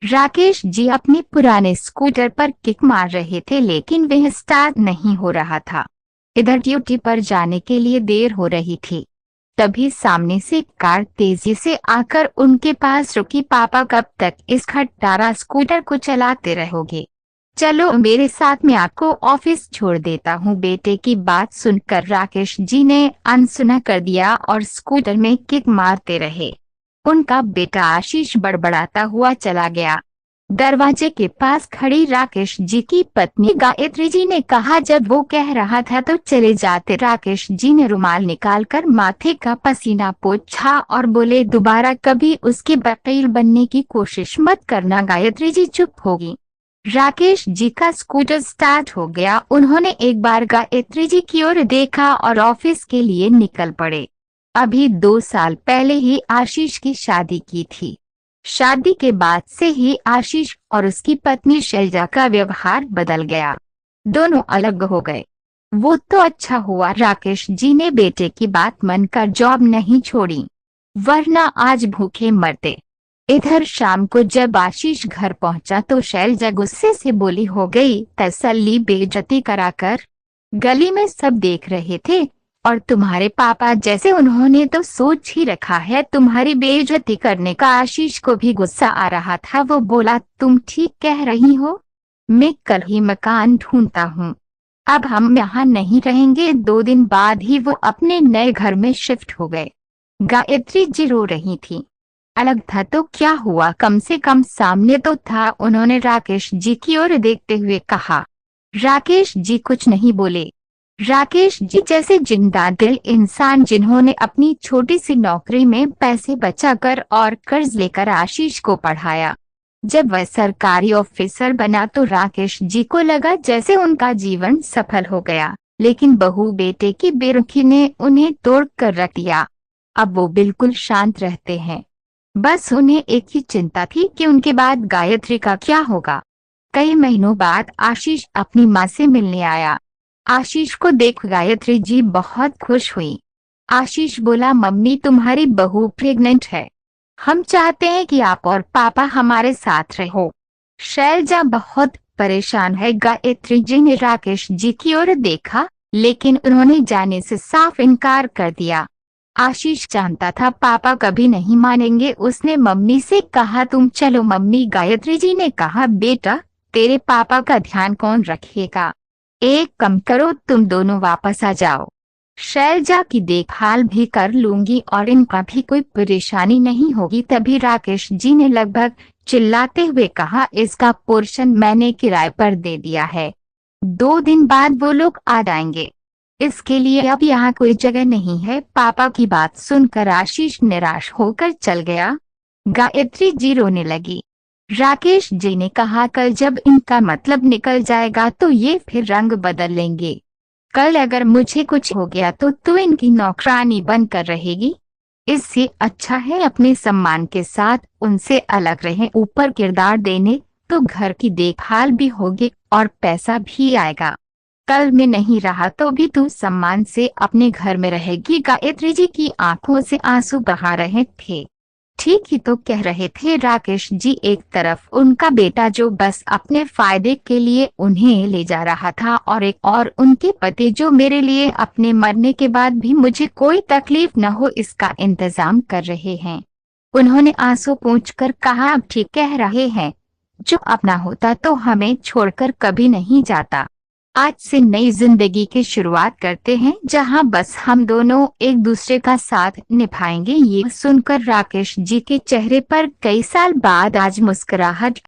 राकेश जी अपने पुराने स्कूटर पर किक मार रहे थे लेकिन वह स्टार्ट नहीं हो रहा था। इधर ड्यूटी पर जाने के लिए देर हो रही थी। तभी सामने से कार तेजी से आकर उनके पास रुकी। पापा कब तक इस खटारा स्कूटर को चलाते रहोगे? चलो मेरे साथ, मैं आपको ऑफिस छोड़ देता हूँ। बेटे की बात सुनकर राकेश जी ने अनसुना कर दिया और स्कूटर में किक मारते रहे। उनका बेटा आशीष बड़बड़ाता हुआ चला गया। दरवाजे के पास खड़ी राकेश जी की पत्नी गायत्री जी ने कहा, जब वो कह रहा था तो चले जाते। राकेश जी ने रुमाल निकालकर माथे का पसीना पोंछा और बोले, दोबारा कभी उसके वकील बनने की कोशिश मत करना। गायत्री जी चुप होगी। राकेश जी का स्कूटर स्टार्ट हो गया। उन्होंने एक बार गायत्री जी की ओर देखा और ऑफिस के लिए निकल पड़े। अभी 2 साल पहले ही आशीष की शादी की थी। शादी के बाद से ही आशीष और उसकी पत्नी शैलजा का व्यवहार बदल गया। दोनों अलग हो गए। वो तो अच्छा हुआ राकेश जी ने बेटे की बात मानकर जॉब नहीं छोड़ी, वरना आज भूखे मरते। इधर शाम को जब आशीष घर पहुंचा तो शैलजा गुस्से से बोली, हो गई तसल्ली बेइज्जती कराकर? गली में सब देख रहे थे और तुम्हारे पापा जैसे उन्होंने तो सोच ही रखा है तुम्हारी बेइज्जती करने का। आशीष को भी गुस्सा आ रहा था। वो बोला, तुम ठीक कह रही हो, मैं कल ही मकान ढूंढता हूँ। अब हम यहाँ नहीं रहेंगे। 2 दिन बाद ही वो अपने नए घर में शिफ्ट हो गए। गायत्री जी रो रही थी। अलग था तो क्या हुआ, कम से कम सामने तो था। उन्होंने राकेश जी की ओर देखते हुए कहा। राकेश जी कुछ नहीं बोले। राकेश जी जैसे जिंदा दिल इंसान, जिन्होंने अपनी छोटी सी नौकरी में पैसे बचाकर और कर्ज लेकर आशीष को पढ़ाया। जब वह सरकारी ऑफिसर बना तो राकेश जी को लगा जैसे उनका जीवन सफल हो गया, लेकिन बहू बेटे की बेरुखी ने उन्हें तोड़ कर रख दिया। अब वो बिल्कुल शांत रहते हैं। बस उन्हें एक ही चिंता थी कि उनके बाद गायत्री का क्या होगा। कई महीनों बाद आशीष अपनी माँ से मिलने आया। आशीष को देख गायत्री जी बहुत खुश हुई। आशीष बोला, मम्मी तुम्हारी बहू प्रेग्नेंट है। हम चाहते हैं कि आप और पापा हमारे साथ रहो। शैलजा बहुत परेशान है। गायत्री जी ने राकेश जी की ओर देखा, लेकिन उन्होंने जाने से साफ इनकार कर दिया। आशीष जानता था पापा कभी नहीं मानेंगे। उसने मम्मी से कहा, तुम चलो। मम्मी गायत्री जी ने कहा, बेटा तेरे पापा का ध्यान कौन रखेगा? एक कम करो, तुम दोनों वापस आ जाओ। शैलजा की देखभाल भी कर लूंगी और इनका भी कोई परेशानी नहीं होगी। तभी राकेश जी ने लगभग चिल्लाते हुए कहा, इसका पोर्शन मैंने किराए पर दे दिया है। 2 दिन बाद वो लोग आ जाएंगे। इसके लिए अब यहाँ कोई जगह नहीं है। पापा की बात सुनकर आशीष निराश होकर चल गया। गायत्री जी रोने लगी। राकेश जी ने कहा, कल जब इनका मतलब निकल जाएगा तो ये फिर रंग बदल लेंगे। कल अगर मुझे कुछ हो गया तो तू इनकी नौकरानी बनकर रहेगी। इससे अच्छा है अपने सम्मान के साथ उनसे अलग रहें। ऊपर किरदार देने तो घर की देखभाल भी होगी और पैसा भी आएगा। कल मैं नहीं रहा तो भी तू सम्मान से अपने घर में रहेगी। गायत्री जी की आंखों से आंसू बहा रहे थे। ठीक ही तो कह रहे थे राकेश जी। एक तरफ उनका बेटा जो बस अपने फायदे के लिए उन्हें ले जा रहा था, और एक और उनके पति जो मेरे लिए अपने मरने के बाद भी मुझे कोई तकलीफ न हो इसका इंतजाम कर रहे हैं। उन्होंने आंसू पोंछकर कहा, अब ठीक कह रहे हैं। जो अपना होता तो हमें छोड़कर कभी नहीं जाता। आज से नई जिंदगी की शुरुआत करते हैं जहां बस हम दोनों एक दूसरे का साथ निभाएंगे। ये सुनकर राकेश जी के चेहरे पर कई साल बाद आज मुस्कुराहट